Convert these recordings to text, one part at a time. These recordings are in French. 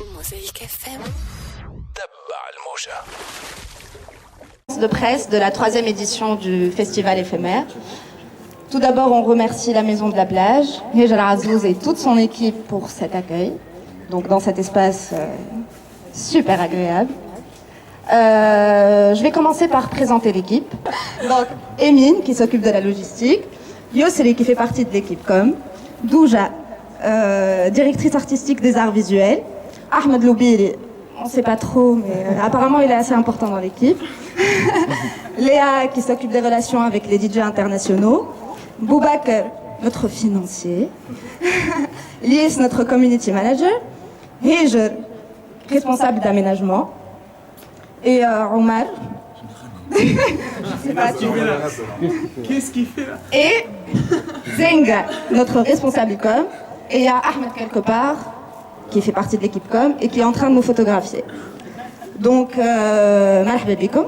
Mosaïque FM. De presse de la 3e édition du festival éphémère. Tout d'abord, on remercie la Maison de la Plage, Hijra Azouz et toute son équipe pour cet accueil, donc dans cet espace super agréable. Je vais commencer par présenter l'équipe. Donc, Emine, qui s'occupe de la logistique, Yosseli, qui fait partie de l'équipe com, Douja, directrice artistique des arts visuels, Ahmed Loubiri, on ne sait pas trop, mais apparemment il est assez important dans l'équipe. Léa, qui s'occupe des relations avec les DJ internationaux. Boubaker, notre financier. Lies, notre community manager. Hijr, responsable d'aménagement. Et Omar. Je sais pas, Qu'est-ce qu'il fait là? Et Zenga, notre responsable com. Et il y a Ahmed quelque part, qui fait partie de l'équipe com et qui est en train de nous photographier. Donc, marhaba bikoum.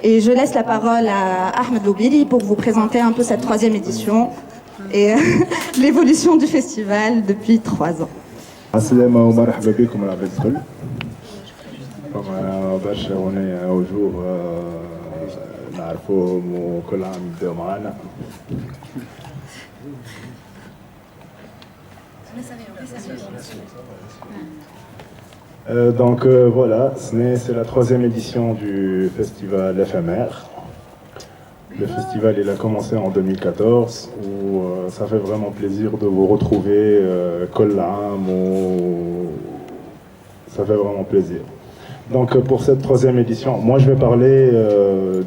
Et je laisse la parole à Ahmed Loubiri pour vous présenter un peu cette 3e édition et l'évolution du festival depuis 3 ans. السلامة ومرحبا بكم العباد الكل. فما برشا هنا وجوه نعرفوهم وكل عام يبداو معانا. Donc voilà, c'est la 3e édition du festival éphémère. Le festival il a commencé en 2014 où ça fait vraiment plaisir de vous retrouver ça fait vraiment plaisir. Donc pour cette 3e édition, moi je vais parler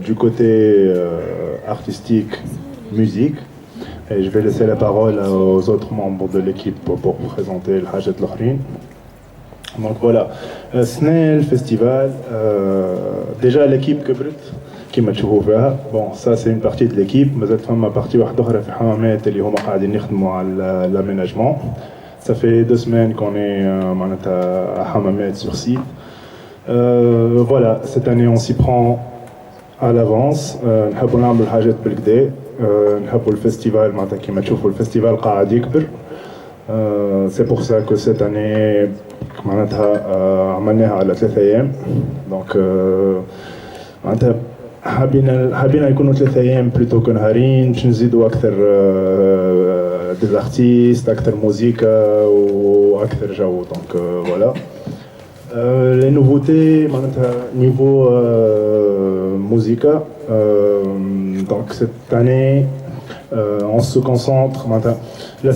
du côté artistique, musique. Et je vais laisser la parole aux autres membres de l'équipe pour présenter le Hajat L'Okhrin. Donc voilà, le festival, déjà l'équipe كبرت كما تشوفوا فيها. Bon, ça c'est une partie de l'équipe, mais cette femme a partie واحدة أخرى في حمامات اللي هما قاعدين يخدموا على l'aménagement. Ça fait 2 semaines qu'on est à حمامات sur site. Voilà, cette année on s'y prend à l'avance. نحبوا نعملوا الحاجات بالكدا. نحبوا الفestival معناتها كما تشوفوا الفestival قاعد يكبر. C'est pour ça que cette année معناتها عملناها على 3 أيام. Donc معناتها حابين يكونوا 3 أيام بلوتو كنهارين باش نزيدوا أكثر des artistes, أكثر موسيقى وأكثر جو. Donc voilà. Les nouveautés معناتها niveau musica. Donc cette année on se concentre la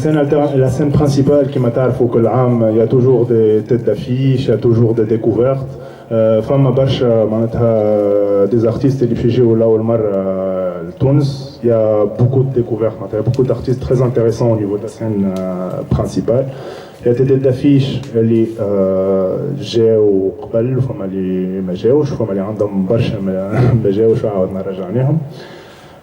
scène principale qui m'attire كل عام. Il y a toujours des têtes d'affiche, il y a toujours des découvertes. فما برشا معناتها des artistes اللي باش يجيو لأول مرة لتونس. Il y a beaucoup de découvertes, il y a beaucoup d'artistes très intéressants au niveau de la scène principale. Il y a des têtes d'affiche اللي جاو قبل وفما اللي ما جاوش وفما اللي عندهم برشا ما جاوش وعاودنا رجعناهم.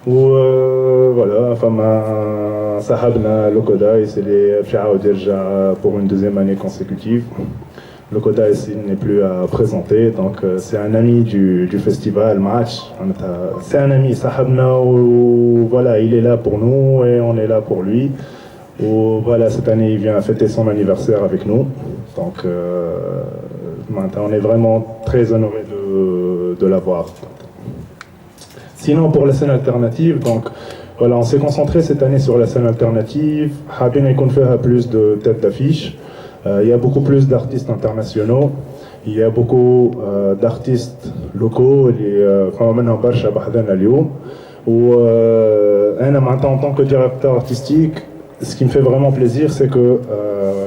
وفوالا فما صاحبنا لوكو دايس اللي باش يعاود يرجع pour une 2e année consécutive. Loco Dice il n'est plus à présenter, donc c'est un ami du festival Match. C'est un ami, صاحبنا, voilà, il est là pour nous et on est là pour lui. Voilà, cette année il vient fêter son anniversaire avec nous, donc on est vraiment très honoré de l'avoir. Sinon pour la scène alternative, donc voilà, on s'est concentré cette année sur la scène alternative. حابين يكون فيها plus de têtes d'affiche. Il y a beaucoup plus d'artistes internationaux. Il y a beaucoup d'artistes locaux اللي فما منهم برشا بحذنا اليوم. وأنا معناتها en tant que directeur artistique, ce qui me fait vraiment plaisir, c'est que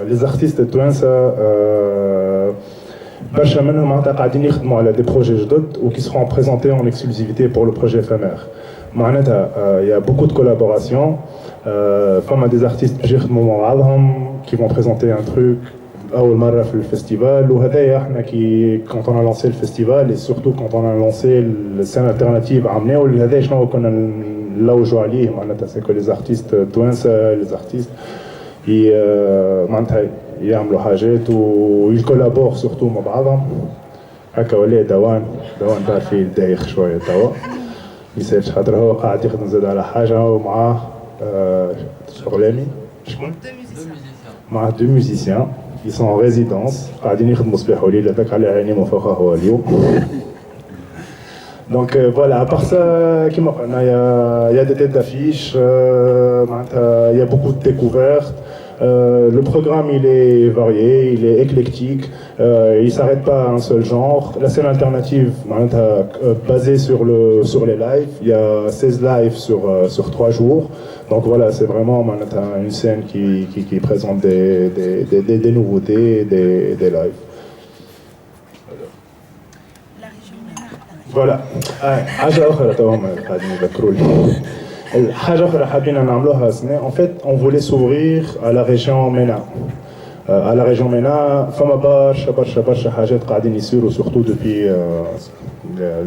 les artistes التوانسة برشا منهم معناتها قاعدين يخدموا على des projets جدد ou qui seront présentés en exclusivité pour le projet éphémère. معناتها il y a beaucoup de collaborations. فما des artistes باش يخدموا مع بعضهم qui vont présenter un truc أول مرة في الفestival. وهذايا احنا كي quand on a lancé le festival et surtout quand on a lancé la scène alternative عملناو هذايا شنو كنا نلوجوا عليه معناتها c'est que les artistes توانسة les artistes معناتها يعملوا حاجات ويكولابور surtout مع بعضهم. هكا ولا دوان تعرفي دايخ شوية توا يسالش خاطر هو قاعد يخدم زاد على حاجة ومعاه شغلاني شكون؟ معاه 2 musiciens. ils sont en résidence. قاعدين يخدموا صباح وليل هذاك على عينيهم وفوقها هو اليوم. Donc voilà, à part ça, il y a des têtes d'affiche, il y a beaucoup de découvertes. Le programme il est varié, il est éclectique, il ne s'arrête pas à un seul genre. La scène alternative basée sur les lives, il y a 16 lives sur 3 jours. Donc voilà, c'est vraiment une scène qui présente des nouveautés, des lives. Voilà. حاجة أخرى توهم قاعدين يذكروا لي. الحاجة أخرى حابين نعملوها السنة. En fait, on voulait s'ouvrir à la région MENA. À la région MENA, فما برشا حاجات قاعدين يصيروا surtout depuis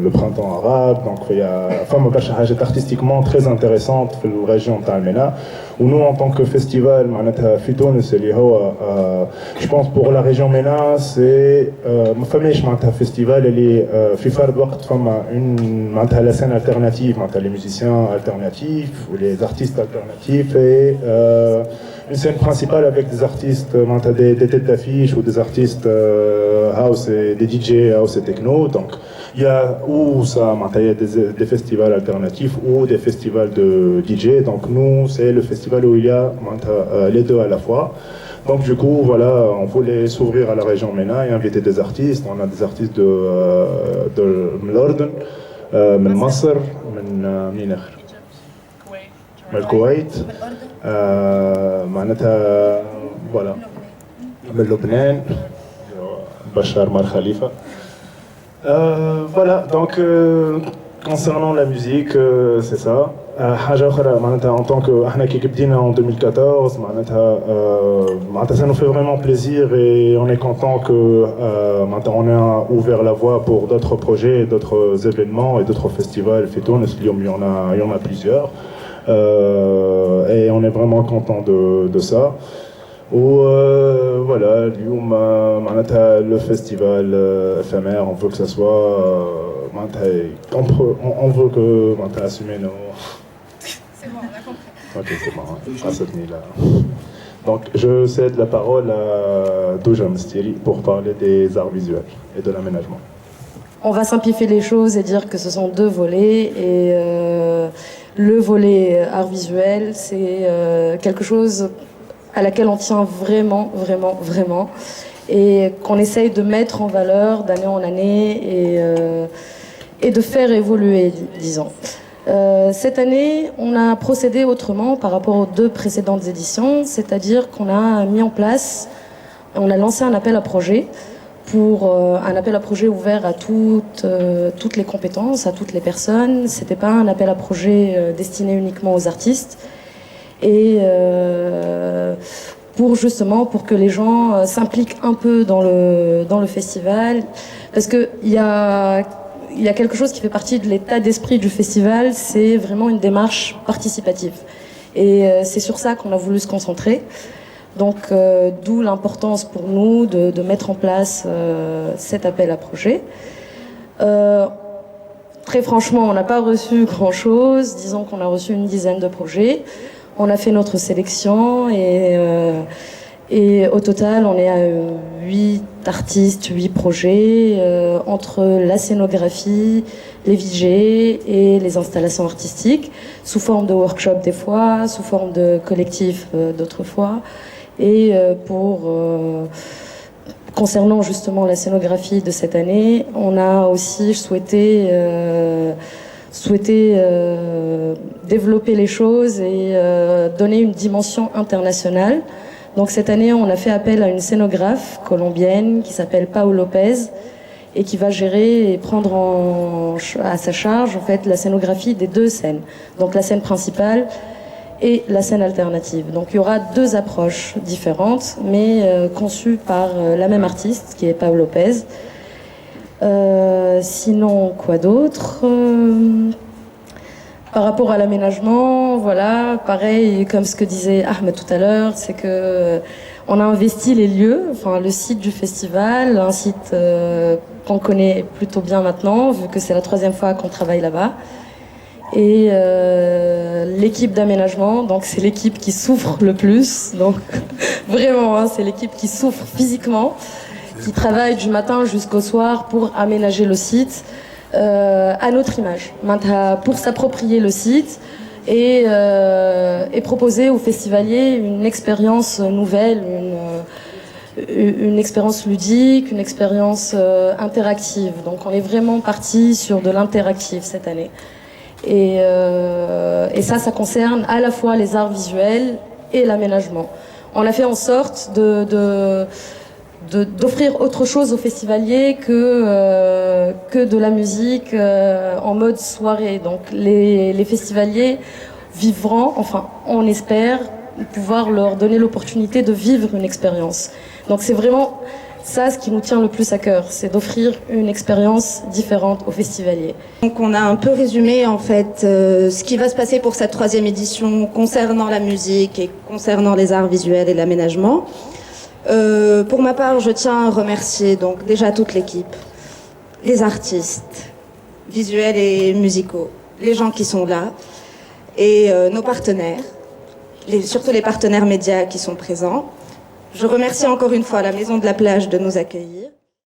le printemps arabe. Donc il y a فما برشا حاجات artistiquement très intéressantes في الريجيون تاع المينا. و nous en tant que festival معناتها في تونس اللي هو je pense pour la région MENA c'est ما فماش معناتها festival اللي في فرد وقت فما معناتها la scène alternative معناتها les musiciens alternatifs ou les artistes alternatifs et une scène principale avec des artistes, des têtes d'affiche ou des artistes house et des DJ house et techno. Donc il y a des festivals alternatifs ou des festivals de DJ. Donc nous c'est le festival où il y a les deux à la fois. Donc du coup voilà, on voulait s'ouvrir à la région MENA et inviter des artistes. On a des artistes de l'Ordre, من مصر, من آخر. من الكويت. معناتها voilà من لبنان بشار مار خليفة. Voilà, donc concernant la musique, c'est ça. حاجة أخرى معناتها en tant que احنا كي بدينا en 2014 معناتها ça nous fait vraiment plaisir et on est content que on a ouvert la voie pour d'autres projets, d'autres événements et d'autres festivals. في تونس اليوم il y en a plusieurs. Et on est vraiment content de ça. Ou voilà, le festival éphémère, on veut que ça soit, on veut que assumer nos. C'est bon, on a compris. Ok, c'est bon, à cette nuit-là. Donc je cède la parole à Douja Mstiri pour parler des arts visuels et de l'aménagement. On va simplifier les choses et dire que ce sont deux volets et le volet art visuel c'est quelque chose à laquelle on tient vraiment et qu'on essaye de mettre en valeur d'année en année et de faire évoluer, disons. Cette année, on a procédé autrement par rapport aux deux précédentes éditions, c'est-à-dire qu'on a mis en place, on a lancé un appel à projet pour un appel à projet ouvert à toutes les compétences, à toutes les personnes. C'était pas un appel à projet destiné uniquement aux artistes. Et pour que les gens s'impliquent un peu dans le festival, parce que il y a quelque chose qui fait partie de l'état d'esprit du festival, c'est vraiment une démarche participative. Et c'est sur ça qu'on a voulu se concentrer. Donc d'où l'importance pour nous de mettre en place cet appel à projet. Très franchement, on n'a pas reçu grand-chose. Disons qu'on a reçu une dizaine de projets. On a fait notre sélection et au total, on est à 8 artistes, 8 projets entre la scénographie, les VJ et les installations artistiques, sous forme de workshop des fois, sous forme de collectif d'autres fois. Et concernant justement la scénographie de cette année, on a aussi souhaité développer les choses et donner une dimension internationale. Donc cette année, on a fait appel à une scénographe colombienne qui s'appelle Pau Lopez et qui va gérer et prendre à sa charge en fait la scénographie des deux scènes. Donc la scène principale et la scène alternative. Donc il y aura deux approches différentes, mais conçues par la même artiste, qui est Pau Lopez. Sinon, quoi d'autre par rapport à l'aménagement, voilà, pareil, comme ce que disait Ahmed tout à l'heure, c'est que on a investi les lieux, enfin le site du festival, un site qu'on connaît plutôt bien maintenant, vu que c'est la 3e fois qu'on travaille là-bas. et l'équipe d'aménagement. Donc c'est l'équipe qui souffre le plus. Donc vraiment, hein, c'est l'équipe qui souffre physiquement, qui travaille du matin jusqu'au soir pour aménager le site à notre image, pour s'approprier le site et proposer aux festivaliers une expérience nouvelle, une expérience ludique, une expérience interactive. Donc on est vraiment parti sur de l'interactif cette année. Et ça concerne à la fois les arts visuels et l'aménagement. On a fait en sorte d'offrir autre chose aux festivaliers que de la musique en mode soirée. Donc les festivaliers vivront, enfin on espère pouvoir leur donner l'opportunité de vivre une expérience. Donc c'est vraiment ça ce qui nous tient le plus à cœur, c'est d'offrir une expérience différente aux festivaliers. Donc on a un peu résumé en fait ce qui va se passer pour cette 3e édition concernant la musique et concernant les arts visuels et l'aménagement. Pour ma part, je tiens à remercier donc déjà toute l'équipe, les artistes visuels et musicaux, les gens qui sont là et nos partenaires, surtout les partenaires médias qui sont présents. Je remercie encore une fois la Maison de la Plage de nous accueillir.